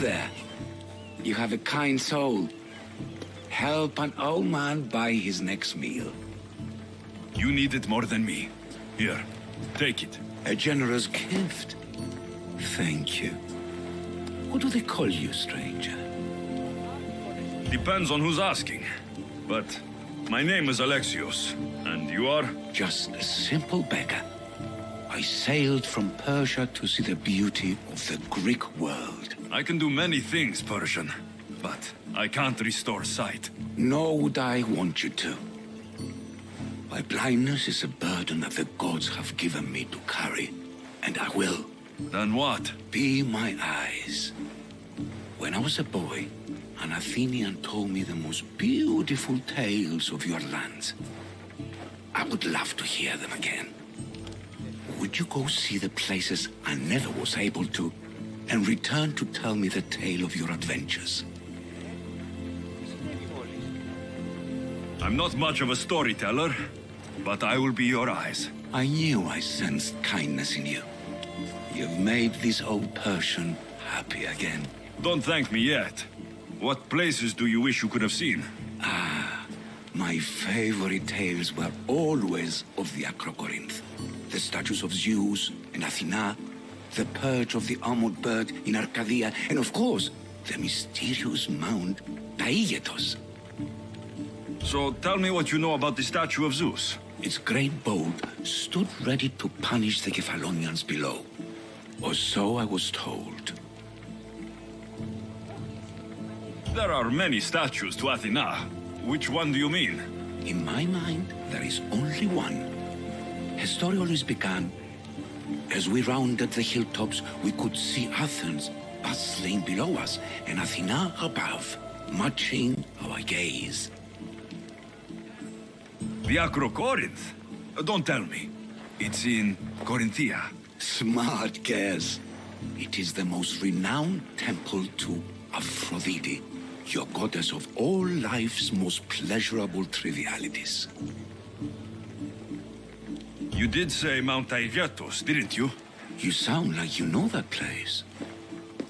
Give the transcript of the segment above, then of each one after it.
there. You have a kind soul. Help an old man buy his next meal. You need it more than me. Here, take it. A generous gift. Thank you. What do they call you, stranger? Depends on who's asking. But my name is Alexios, and you are? Just a simple beggar. I sailed from Persia to see the beauty of the Greek world. I can do many things, Persian, but I can't restore sight. Nor would I want you to. My blindness is a burden that the gods have given me to carry, and I will. Then what? Be my eyes. When I was a boy, an Athenian told me the most beautiful tales of your lands. I would love to hear them again. Would you go see the places I never was able to, and return to tell me the tale of your adventures? I'm not much of a storyteller, but I will be your eyes. I knew I sensed kindness in you. You've made this old Persian happy again. Don't thank me yet. What places do you wish you could have seen? My favorite tales were always of the Acrocorinth. The statues of Zeus and Athena, the perch of the armored bird in Arcadia, and of course, the mysterious mount Taygetos. So tell me what you know about the statue of Zeus. Its great boat stood ready to punish the Kephalonians below. Or so I was told. There are many statues to Athena. Which one do you mean? In my mind, there is only one. Her story always began. As we rounded the hilltops, we could see Athens bustling below us, and Athena above, matching our gaze. The Acrocorinth? Don't tell me. It's in Corinthia. Smart guess. It is the most renowned temple to Aphrodite, your goddess of all life's most pleasurable trivialities. You did say Mount Taygetos, didn't you? You sound like you know that place.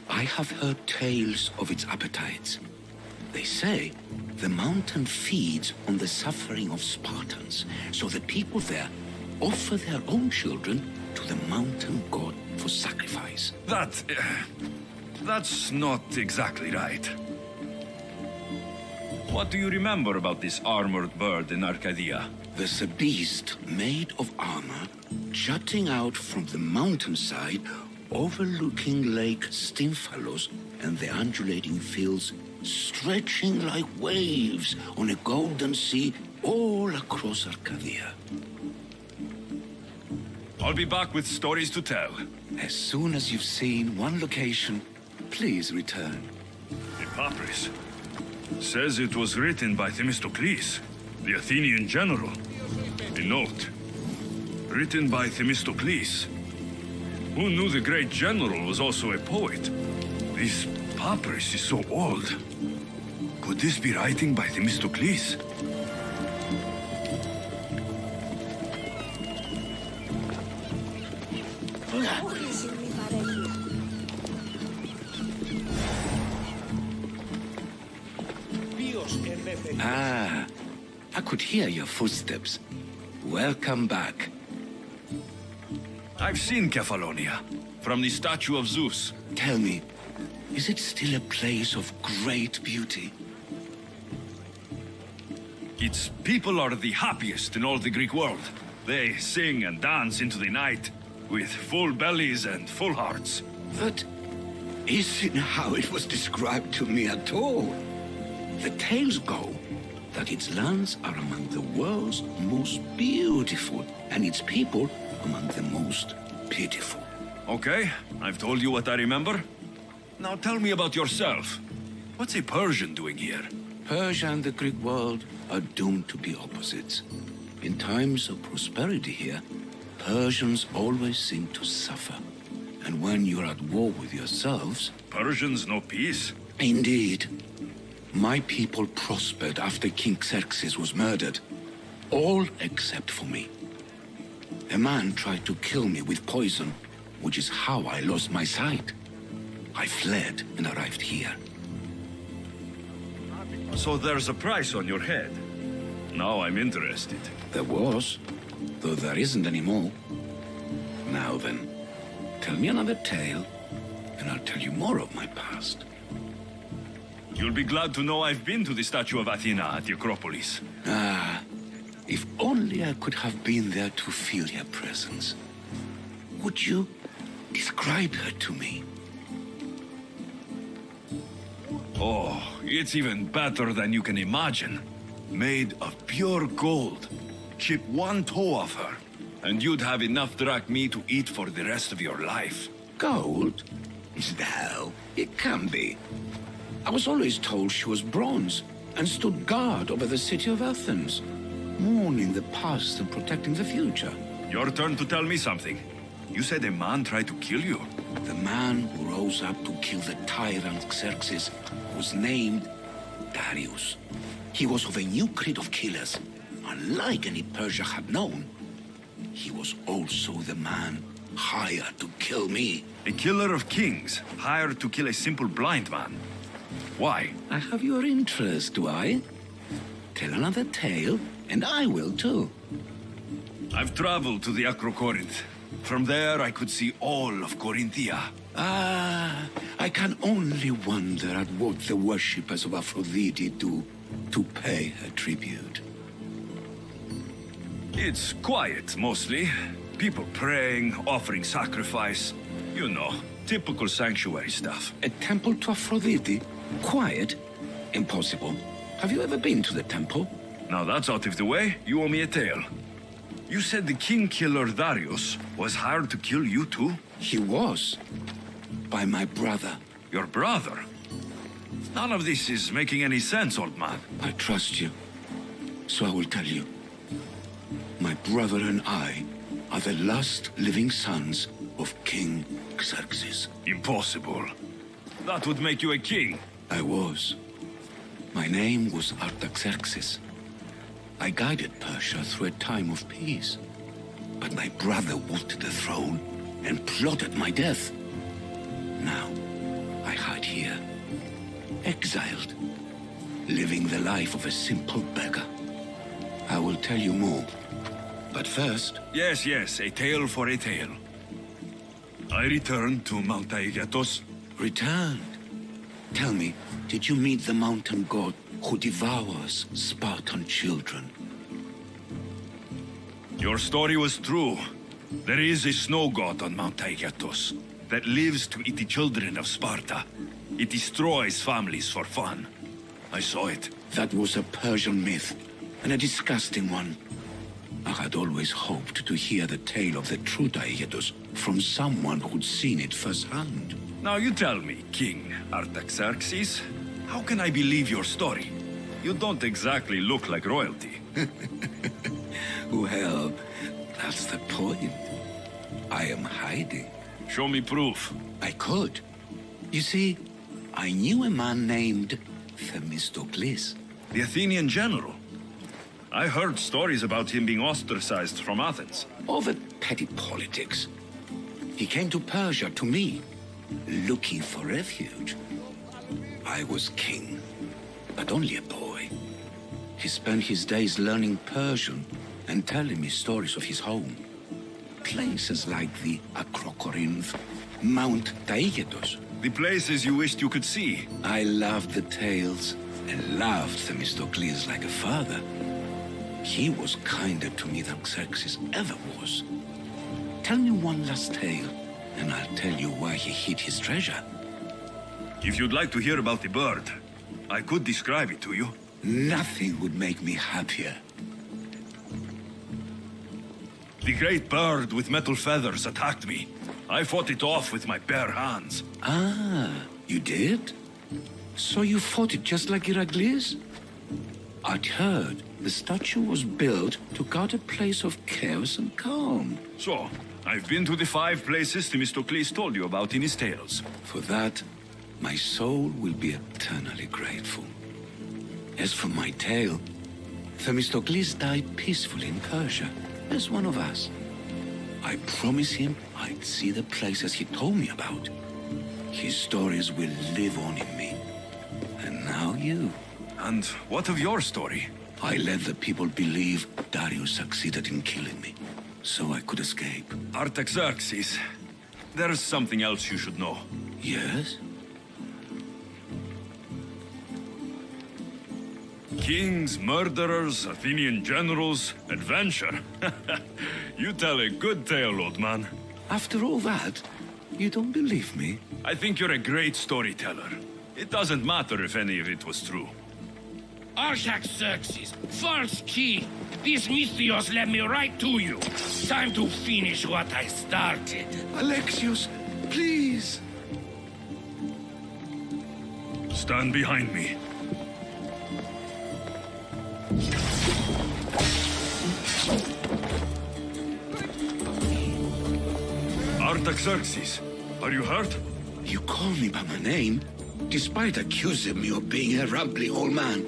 I have heard tales of its appetites. They say the mountain feeds on the suffering of Spartans, so the people there offer their own children to the mountain god for sacrifice. That's not exactly right. What do you remember about this armored bird in Arcadia? There's a beast made of armor jutting out from the mountainside, overlooking Lake Stymphalos and the undulating fields stretching like waves on a golden sea all across Arcadia. I'll be back with stories to tell. As soon as you've seen one location, please return. The papyrus says it was written by Themistocles, the Athenian general. A note written by Themistocles. Who knew the great general was also a poet? This papyrus is so old. Could this be writing by Themistocles? I could hear your footsteps. Welcome back. I've seen Kephallonia, from the statue of Zeus. Tell me, is it still a place of great beauty? Its people are the happiest in all the Greek world. They sing and dance into the night, with full bellies and full hearts. That isn't how it was described to me at all. The tales go that its lands are among the world's most beautiful, and its people among the most pitiful. Okay, I've told you what I remember. Now tell me about yourself. What's a Persian doing here? Persia and the Greek world are doomed to be opposites. In times of prosperity here, Persians always seem to suffer. And when you're at war with yourselves... Persians know peace? Indeed. My people prospered after King Xerxes was murdered. All except for me. A man tried to kill me with poison, which is how I lost my sight. I fled and arrived here. So there's a price on your head. Now I'm interested. There was, though there isn't anymore. Now then, tell me another tale, and I'll tell you more of my past. You'll be glad to know I've been to the statue of Athena at the Acropolis. Ah, if only I could have been there to feel her presence. Would you describe her to me? Oh, it's even better than you can imagine. Made of pure gold. Chip one toe off her, and you'd have enough drachmae to eat for the rest of your life. Gold? No, it can't be. I was always told she was bronze and stood guard over the city of Athens, mourning the past and protecting the future. Your turn to tell me something. You said a man tried to kill you. The man who rose up to kill the tyrant Xerxes was named Darius. He was of a new creed of killers, unlike any Persia had known. He was also the man hired to kill me. A killer of kings, hired to kill a simple blind man. Why? I have your interest, do I? Tell another tale, and I will too. I've traveled to the Acrocorinth. From there, I could see all of Corinthia. Ah, I can only wonder at what the worshippers of Aphrodite do to pay her tribute. It's quiet, mostly. People praying, offering sacrifice. You know, typical sanctuary stuff. A temple to Aphrodite? Quiet? Impossible. Have you ever been to the temple? Now that's out of the way, you owe me a tale. You said the king killer Darius was hired to kill you too? He was. By my brother. Your brother? None of this is making any sense, old man. I trust you. So I will tell you. My brother and I are the last living sons of King Xerxes. Impossible. That would make you a king. I was. My name was Artaxerxes. I guided Persia through a time of peace. But my brother wanted the throne and plotted my death. Now, I hide here, exiled, living the life of a simple beggar. I will tell you more. But first... Yes, a tale for a tale. I returned to Mount Aegatos. Returned? Tell me, did you meet the mountain god who devours Spartan children? Your story was true. There is a snow god on Mount Aegatos that lives to eat the children of Sparta. It destroys families for fun. I saw it. That was a Persian myth, and a disgusting one. I had always hoped to hear the tale of the true Aegatos from someone who'd seen it firsthand. Now you tell me, King Artaxerxes, how can I believe your story? You don't exactly look like royalty. Well, that's the point. I am hiding. Show me proof. I could. You see, I knew a man named Themistocles. The Athenian general. I heard stories about him being ostracized from Athens. Over petty politics. He came to Persia to me, looking for refuge. I was king, but only a boy. He spent his days learning Persian and telling me stories of his home. Places like the Acrocorinth, Mount Taygetos. The places you wished you could see. I loved the tales and loved Themistocles like a father. He was kinder to me than Xerxes ever was. Tell me one last tale, and I'll tell you why he hid his treasure. If you'd like to hear about the bird, I could describe it to you. Nothing would make me happier. The great bird with metal feathers attacked me. I fought it off with my bare hands. Ah, you did? So you fought it just like Heracles? I'd heard the statue was built to guard a place of chaos and calm. So, I've been to the 5 places Themistocles told you about in his tales. For that, my soul will be eternally grateful. As for my tale, Themistocles died peacefully in Persia, as one of us. I promised him I'd see the places he told me about. His stories will live on in me. And now you. And what of your story? I let the people believe Darius succeeded in killing me, so I could escape. Artaxerxes, there's something else you should know. Yes? Kings, murderers, Athenian generals, adventure. You tell a good tale, old man. After all that, you don't believe me? I think you're a great storyteller. It doesn't matter if any of it was true. Artaxerxes, false king. These Misthios led me right to you. Time to finish what I started. Alexios, please! Stand behind me. Artaxerxes, are you hurt? You call me by my name, despite accusing me of being a rambling old man.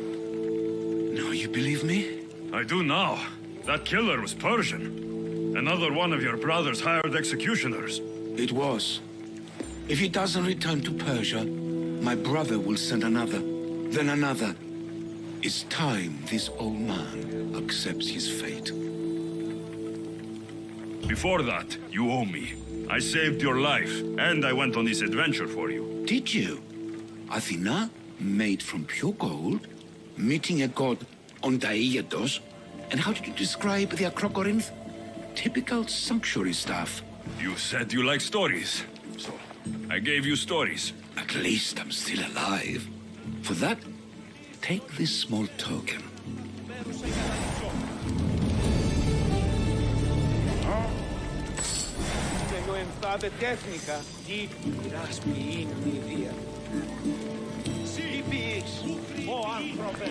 Now you believe me? I do now. That killer was Persian. Another one of your brother's hired executioners. It was. If he doesn't return to Persia, my brother will send another, then another. It's time this old man accepts his fate. Before that, you owe me. I saved your life, and I went on this adventure for you. Did you? Athena, made from pure gold, meeting a god on Daiados, and how did you describe the Acrocorinth? Typical sanctuary stuff. You said you like stories, so I gave you stories. At least I'm still alive. For that, take this small token. State tecnica di raspii in media. Sì, bis, o anthrope.